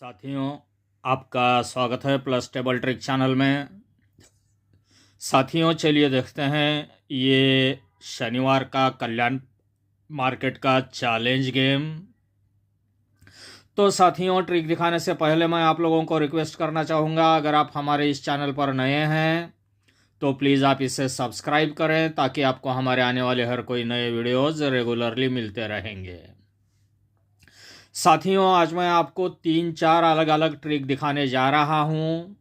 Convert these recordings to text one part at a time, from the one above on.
साथियों, आपका स्वागत है प्लस टेबल ट्रिक चैनल में। साथियों, चलिए देखते हैं ये शनिवार का कल्याण मार्केट का चैलेंज गेम। तो साथियों, ट्रिक दिखाने से पहले मैं आप लोगों को रिक्वेस्ट करना चाहूँगा, अगर आप हमारे इस चैनल पर नए हैं तो प्लीज़ आप इसे सब्सक्राइब करें ताकि आपको हमारे आने वाले हर कोई नए वीडियोज़ रेगुलरली मिलते रहेंगे। साथियों, आज मैं आपको 3-4 अलग अलग ट्रिक दिखाने जा रहा हूँ।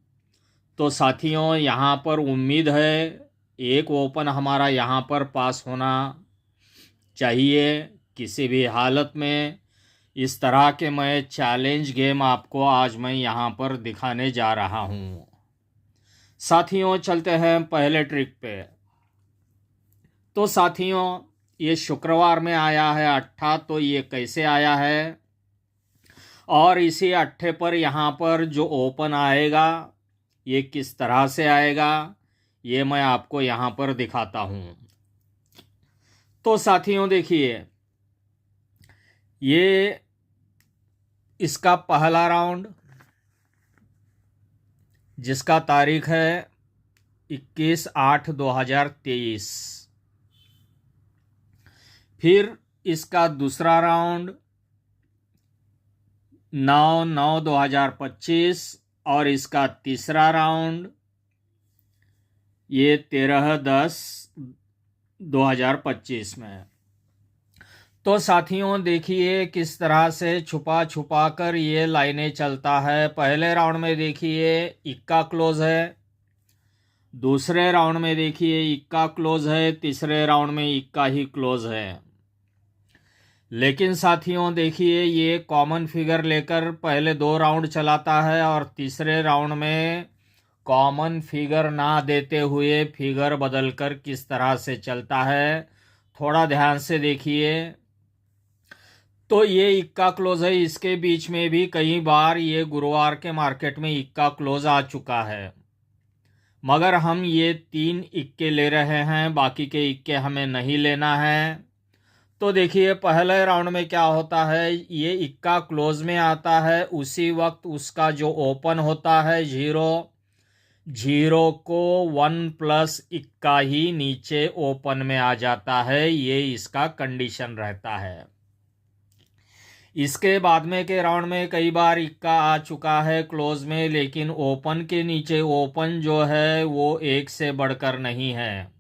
तो साथियों, यहाँ पर उम्मीद है एक ओपन हमारा यहाँ पर पास होना चाहिए किसी भी हालत में। इस तरह के मैं चैलेंज गेम आपको आज मैं यहाँ पर दिखाने जा रहा हूँ। साथियों, चलते हैं पहले ट्रिक पे। तो साथियों, ये शुक्रवार में आया है अट्ठा। तो ये कैसे आया है और इसी अट्ठे पर यहाँ पर जो ओपन आएगा ये किस तरह से आएगा, ये मैं आपको यहाँ पर दिखाता हूँ। तो साथियों देखिए, ये इसका पहला राउंड जिसका तारीख है 21/8/2023। फिर इसका दूसरा राउंड 9/9/2025 और इसका तीसरा राउंड ये 13/10/2025 में। तो साथियों देखिए किस तरह से छुपा छुपा कर ये लाइनें चलता है। पहले राउंड में देखिए इक्का क्लोज है, दूसरे राउंड में देखिए इक्का क्लोज है, तीसरे राउंड में इक्का ही क्लोज है। लेकिन साथियों देखिए, ये कॉमन फिगर लेकर पहले 2 राउंड चलाता है और तीसरे राउंड में कॉमन फिगर ना देते हुए फिगर बदलकर किस तरह से चलता है, थोड़ा ध्यान से देखिए। तो ये इक्का क्लोज है, इसके बीच में भी कई बार ये गुरुवार के मार्केट में इक्का क्लोज आ चुका है, मगर हम ये 3 इक्के ले रहे हैं, बाकी के इक्के हमें नहीं लेना है। तो देखिए पहले राउंड में क्या होता है, ये इक्का क्लोज में आता है, उसी वक्त उसका जो ओपन होता है 0 को 1 प्लस इक्का ही नीचे ओपन में आ जाता है। ये इसका कंडीशन रहता है। इसके बाद में के राउंड में कई बार इक्का आ चुका है क्लोज में, लेकिन ओपन के नीचे ओपन जो है वो 1 से बढ़कर नहीं है।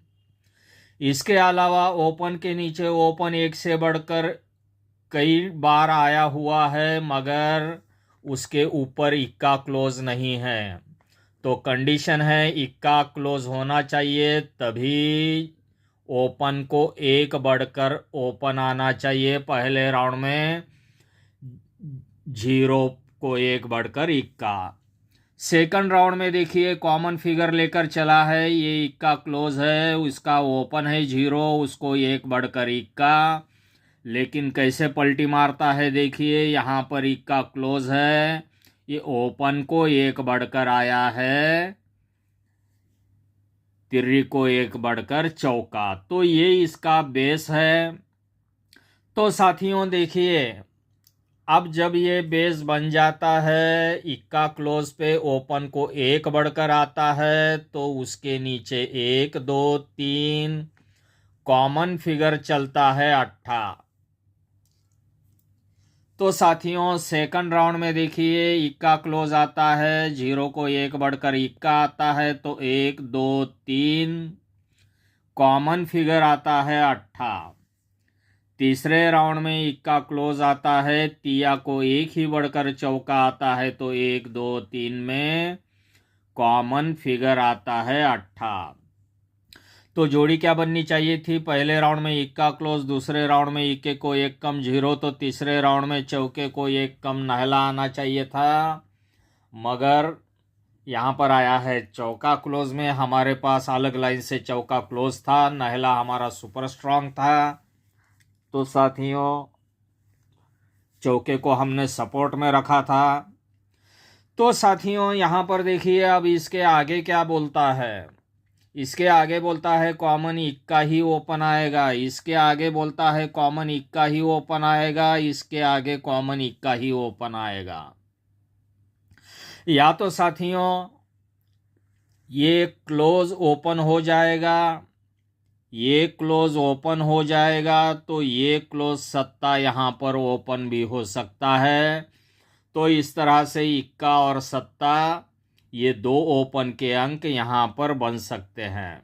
इसके अलावा ओपन के नीचे ओपन 1 से बढ़कर कई बार आया हुआ है, मगर उसके ऊपर इक्का क्लोज नहीं है। तो कंडीशन है इक्का क्लोज होना चाहिए, तभी ओपन को 1 बढ़कर ओपन आना चाहिए। पहले राउंड में 0 को 1 बढ़कर इक्का। सेकंड राउंड में देखिए कॉमन फिगर लेकर चला है, ये इक्का क्लोज है, उसका ओपन है 0, उसको 1 बढ़कर इक्का। लेकिन कैसे पलटी मारता है देखिए, यहाँ पर इक्का क्लोज है, ये ओपन को 1 बढ़कर आया है, तिर्री को 1 बढ़कर चौका। तो ये इसका बेस है। तो साथियों देखिए, अब जब ये बेस बन जाता है, इक्का क्लोज पे ओपन को 1 बढ़कर आता है, तो उसके नीचे 1 2 3 कॉमन फिगर चलता है 8। तो साथियों सेकंड राउंड में देखिए इक्का क्लोज आता है, 0 को 1 बढ़कर इक्का आता है, तो 1 2 3 कॉमन फिगर आता है 8। तीसरे राउंड में इक्का क्लोज आता है, तिया को 1 ही बढ़कर चौका आता है, तो 1 2 3 में कॉमन फिगर आता है 8। तो जोड़ी क्या बननी चाहिए थी, पहले राउंड में इक्का क्लोज, दूसरे राउंड में इक्के को 1 कम 0, तो तीसरे राउंड में चौके को 1 कम नहला आना चाहिए था, मगर यहाँ पर आया है चौका क्लोज में। हमारे पास अलग लाइन से चौका क्लोज था, नहला हमारा सुपर स्ट्रांग था। तो साथियों चौके को हमने सपोर्ट में रखा था। तो साथियों यहाँ पर देखिए, अब इसके आगे क्या बोलता है, इसके आगे बोलता है कॉमन इक्का ही ओपन आएगा, इसके आगे बोलता है कॉमन इक्का ही ओपन आएगा, इसके आगे कॉमन इक्का ही ओपन आएगा। या तो साथियों ये क्लोज ओपन हो जाएगा, ये क्लोज ओपन हो जाएगा, तो ये क्लोज सत्ता यहाँ पर ओपन भी हो सकता है। तो इस तरह से इक्का और सत्ता ये दो ओपन के अंक यहाँ पर बन सकते हैं।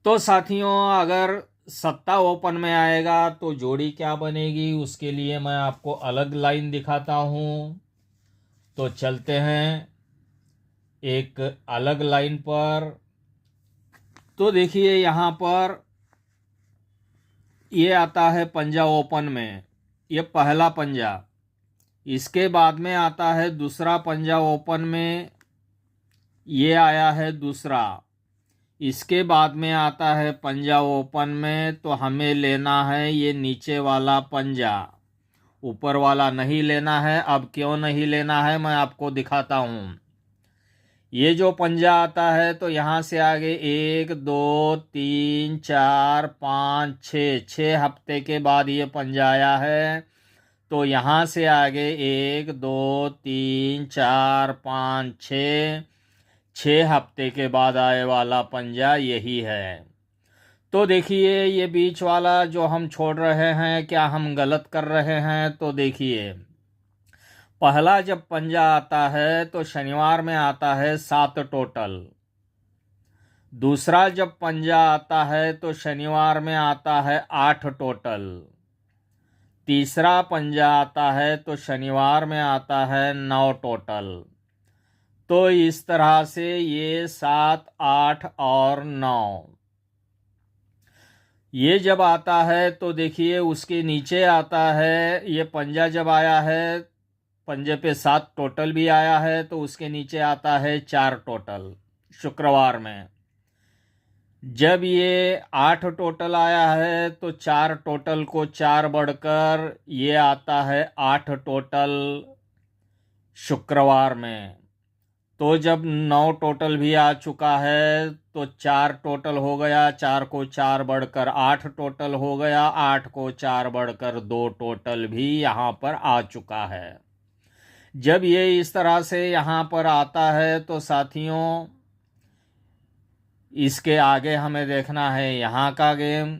तो साथियों अगर सत्ता ओपन में आएगा तो जोड़ी क्या बनेगी, उसके लिए मैं आपको अलग लाइन दिखाता हूँ। तो चलते हैं एक अलग लाइन पर। तो देखिए यहाँ पर ये आता है पंजा ओपन में, ये पहला पंजा। इसके बाद में आता है दूसरा पंजा ओपन में, ये आया है दूसरा। इसके बाद में आता है पंजा ओपन में, तो हमें लेना है ये नीचे वाला पंजा, ऊपर वाला नहीं लेना है। अब क्यों नहीं लेना है मैं आपको दिखाता हूँ। ये जो पंजा आता है तो यहाँ से आगे 1 2 3 4 5 6 हफ्ते के बाद ये पंजा आया है। तो यहाँ से आगे 1 2 3 4 5 6 हफ्ते के बाद आए वाला पंजा यही है। तो देखिए ये बीच वाला जो हम छोड़ रहे हैं, क्या हम गलत कर रहे हैं? तो देखिए पहला जब पंजा आता है तो शनिवार में आता है 7 टोटल। दूसरा जब पंजा आता है तो शनिवार में आता है 8 टोटल। तीसरा पंजा आता है तो शनिवार में आता है 9 टोटल। तो इस तरह से ये 7 8 और 9 ये जब आता है तो देखिए उसके नीचे आता है, ये पंजा जब आया है पंजे पे 7 टोटल भी आया है, तो उसके नीचे आता है 4 टोटल शुक्रवार में। जब ये 8 टोटल आया है तो 4 टोटल को 4 बढ़कर ये आता है 8 टोटल शुक्रवार में। तो जब 9 टोटल भी आ चुका है तो 4 टोटल हो गया, 4 को 4 बढ़कर 8 टोटल हो गया, 8 को 4 बढ़कर 2 टोटल भी यहाँ पर आ चुका है। जब ये इस तरह से यहाँ पर आता है तो साथियों इसके आगे हमें देखना है यहाँ का गेम,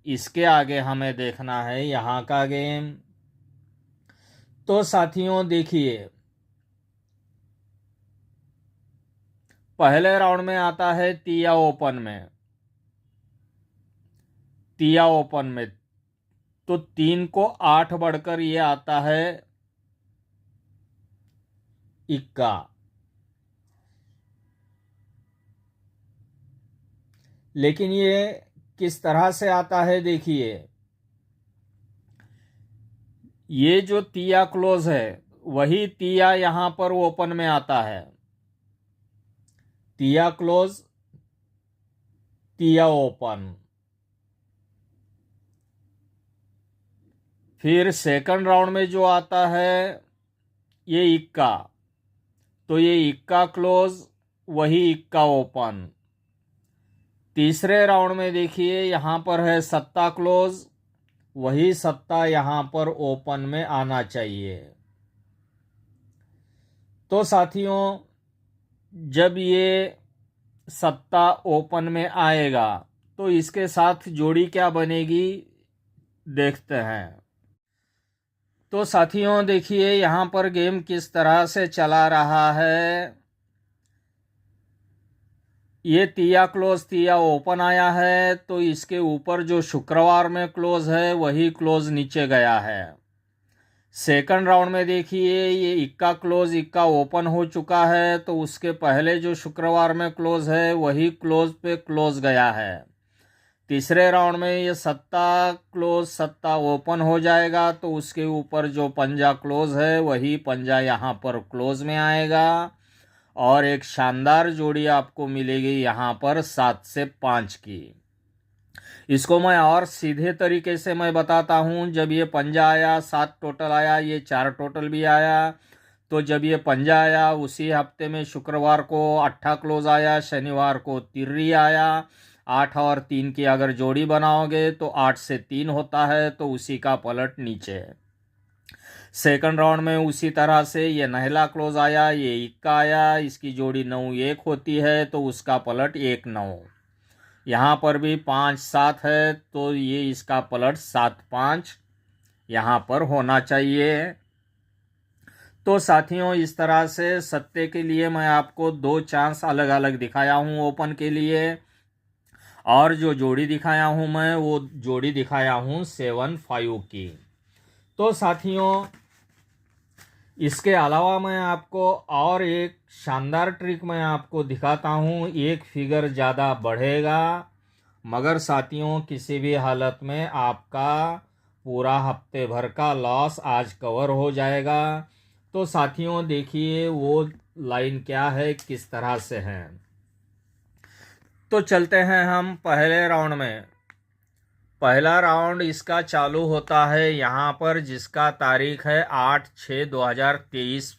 इसके आगे हमें देखना है यहाँ का गेम। तो साथियों देखिए पहले राउंड में आता है तिया ओपन में, तिया ओपन में तो 3 को 8 बढ़कर ये आता है इक्का। लेकिन ये किस तरह से आता है देखिए, ये जो तिया क्लोज है वही तिया यहां पर ओपन में आता है। तिया क्लोज तिया ओपन। फिर सेकंड राउंड में जो आता है ये इक्का, तो ये इक्का क्लोज वही इक्का ओपन। तीसरे राउंड में देखिए यहाँ पर है सत्ता क्लोज, वही सत्ता यहाँ पर ओपन में आना चाहिए। तो साथियों जब ये सत्ता ओपन में आएगा तो इसके साथ जोड़ी क्या बनेगी देखते हैं। तो साथियों देखिए यहाँ पर गेम किस तरह से चला रहा है। ये तिया क्लोज तिया ओपन आया है, तो इसके ऊपर जो शुक्रवार में क्लोज है वही क्लोज नीचे गया है। सेकंड राउंड में देखिए ये इक्का क्लोज इक्का ओपन हो चुका है, तो उसके पहले जो शुक्रवार में क्लोज है वही क्लोज पे क्लोज गया है। तीसरे राउंड में ये सत्ता क्लोज सत्ता ओपन हो जाएगा, तो उसके ऊपर जो पंजा क्लोज है वही पंजा यहाँ पर क्लोज में आएगा और एक शानदार जोड़ी आपको मिलेगी यहाँ पर 7 से 5 की। इसको मैं और सीधे तरीके से मैं बताता हूँ। जब ये पंजा आया 7 टोटल आया, ये 4 टोटल भी आया, तो जब ये पंजा आया उसी हफ्ते में शुक्रवार को 8 क्लोज आया, शनिवार को तिर्री आया। 8 और 3 की अगर जोड़ी बनाओगे तो 8 से 3 होता है, तो उसी का पलट नीचे है। सेकंड राउंड में उसी तरह से ये नहला क्लोज आया, ये इक्का आया, इसकी जोड़ी 9-1 होती है तो उसका पलट 1-9। यहाँ पर भी 5-7 है तो ये इसका पलट 7-5 यहाँ पर होना चाहिए। तो साथियों इस तरह से सत्ते के लिए मैं आपको 2 चांस अलग अलग दिखाया हूँ ओपन के लिए, और जो जोड़ी दिखाया हूँ मैं वो जोड़ी दिखाया हूँ 7-5 की। तो साथियों इसके अलावा मैं आपको और एक शानदार ट्रिक मैं आपको दिखाता हूँ। एक फिगर ज़्यादा बढ़ेगा मगर साथियों किसी भी हालत में आपका पूरा हफ्ते भर का लॉस आज कवर हो जाएगा। तो साथियों देखिए वो लाइन क्या है, किस तरह से है। तो चलते हैं हम पहले राउंड में। पहला राउंड इसका चालू होता है यहाँ पर, जिसका तारीख है 8/6/2023।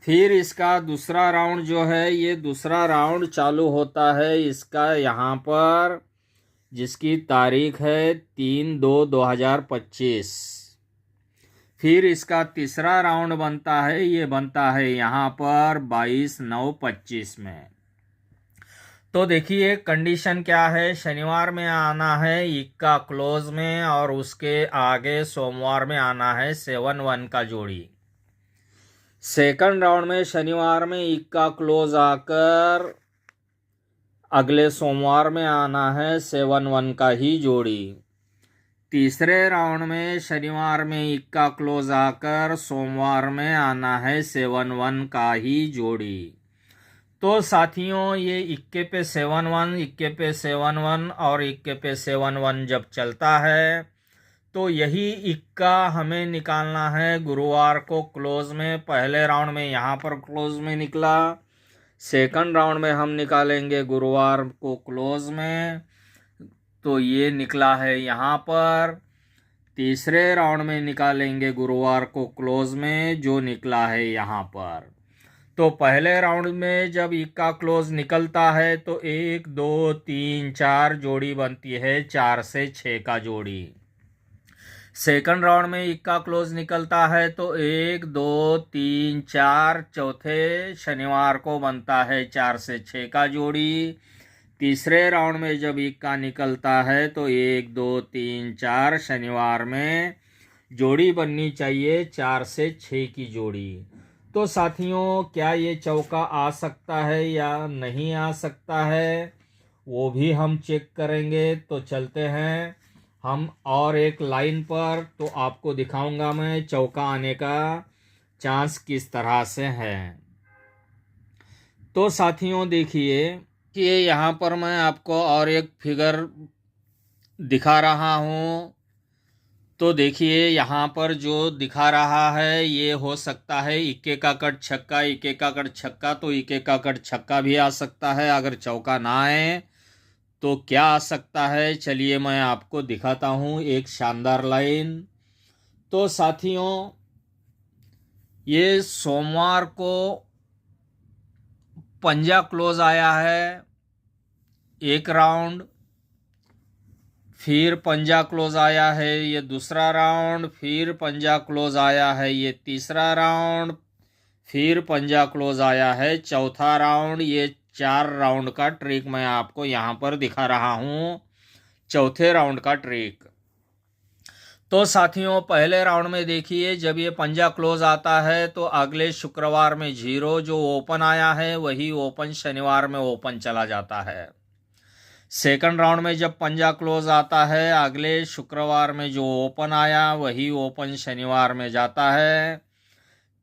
फिर इसका दूसरा राउंड जो है, ये दूसरा राउंड चालू होता है इसका यहाँ पर, जिसकी तारीख है 3/2/2025। फिर इसका तीसरा राउंड बनता है, ये बनता है यहाँ पर 22/9/25 में। तो देखिए कंडीशन क्या है, शनिवार में आना है इक्का क्लोज में और उसके आगे सोमवार में आना है 7-1 का जोड़ी। सेकंड राउंड में शनिवार में इक्का क्लोज आकर अगले सोमवार में आना है 7-1 का ही जोड़ी। तीसरे राउंड में शनिवार में इक्का क्लोज आकर सोमवार में आना है 7-1 का ही जोड़ी। तो साथियों ये इक्के पे 7-1, इक्के पे 7-1 और इक्के पे 7-1 जब चलता है तो यही इक्का हमें निकालना है गुरुवार को क्लोज में। पहले राउंड में यहाँ पर क्लोज में निकला, सेकंड राउंड में हम निकालेंगे गुरुवार को क्लोज में, तो ये निकला है यहाँ पर। तीसरे राउंड में निकालेंगे गुरुवार को क्लोज में, जो निकला है यहाँ पर। तो पहले राउंड में जब इक्का क्लोज निकलता है तो 1 2 3 4 जोड़ी बनती है, 4 से 6 का जोड़ी। सेकंड राउंड में इक्का क्लोज निकलता है तो 1 2 3 4 चौथे शनिवार को बनता है 4 से 6 का जोड़ी। तीसरे राउंड में जब इक्का निकलता है तो 1 2 3 4 शनिवार में जोड़ी बननी चाहिए 4 से 6 की जोड़ी। तो साथियों क्या ये चौका आ सकता है या नहीं आ सकता है वो भी हम चेक करेंगे। तो चलते हैं हम और एक लाइन पर, तो आपको दिखाऊंगा मैं चौका आने का चांस किस तरह से है। तो साथियों देखिए कि यहाँ पर मैं आपको और एक फिगर दिखा रहा हूँ। तो देखिए यहाँ पर जो दिखा रहा है ये हो सकता है इक्के का कट छक्का, इक्के का कट छक्का, तो इक्के का कट छक्का भी आ सकता है। अगर चौका ना आए तो क्या आ सकता है, चलिए मैं आपको दिखाता हूँ एक शानदार लाइन। तो साथियों ये सोमवार को पंजा क्लोज आया है एक राउंड, फिर पंजा क्लोज आया है ये दूसरा राउंड, फिर पंजा क्लोज आया है ये तीसरा राउंड, फिर पंजा क्लोज आया है चौथा राउंड। ये 4 राउंड का ट्रिक मैं आपको यहाँ पर दिखा रहा हूँ, चौथे राउंड का ट्रिक। तो साथियों पहले राउंड में देखिए जब ये पंजा क्लोज आता है तो अगले शुक्रवार में 0 जो ओपन आया है वही ओपन शनिवार में ओपन चला जाता है। सेकंड राउंड में जब पंजा क्लोज आता है अगले शुक्रवार में जो ओपन आया वही ओपन शनिवार में जाता है।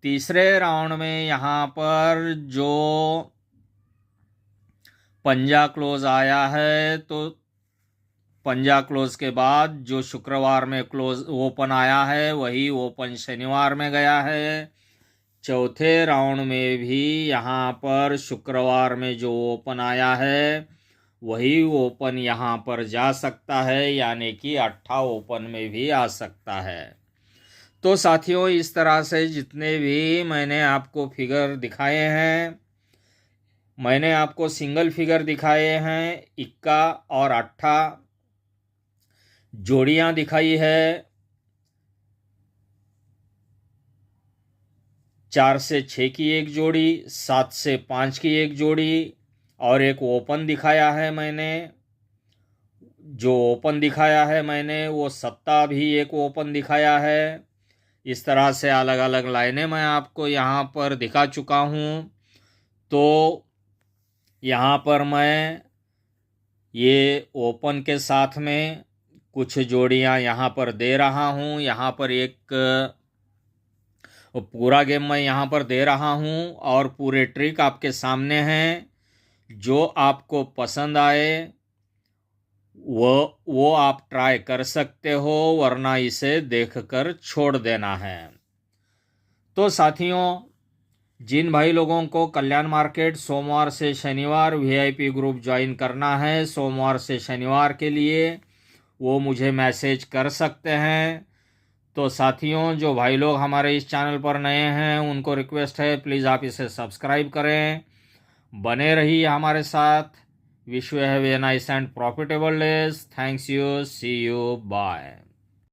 तीसरे राउंड में यहाँ पर जो पंजा क्लोज आया है तो पंजा क्लोज के बाद जो शुक्रवार में क्लोज ओपन आया है वही ओपन शनिवार में गया है। चौथे राउंड में भी यहाँ पर शुक्रवार में जो ओपन आया है वही ओपन यहाँ पर जा सकता है, यानी कि 8 ओपन में भी आ सकता है। तो साथियों इस तरह से जितने भी मैंने आपको फिगर दिखाए हैं, मैंने आपको सिंगल फिगर दिखाए हैं, इक्का और 8 जोड़ियाँ दिखाई है, 4 से 6 की एक जोड़ी, 7 से 5 की एक जोड़ी, और एक ओपन दिखाया है मैंने। जो ओपन दिखाया है मैंने वो सत्ता भी एक ओपन दिखाया है। इस तरह से अलग अलग लाइनें मैं आपको यहाँ पर दिखा चुका हूँ। तो यहाँ पर मैं ये ओपन के साथ में कुछ जोड़ियाँ यहाँ पर दे रहा हूँ। यहाँ पर एक पूरा गेम मैं यहाँ पर दे रहा हूँ और पूरे ट्रिक आपके सामने हैं। जो आपको पसंद आए वो आप ट्राई कर सकते हो, वरना इसे देखकर छोड़ देना है। तो साथियों, जिन भाई लोगों को कल्याण मार्केट सोमवार से शनिवार वीआईपी ग्रुप ज्वाइन करना है, सोमवार से शनिवार के लिए, वो मुझे मैसेज कर सकते हैं। तो साथियों, जो भाई लोग हमारे इस चैनल पर नए हैं उनको रिक्वेस्ट है, प्लीज़ आप इसे सब्सक्राइब करें, बने रहिए हमारे साथ। Wish you have a nice and profitable days. Thanks you, see you, bye.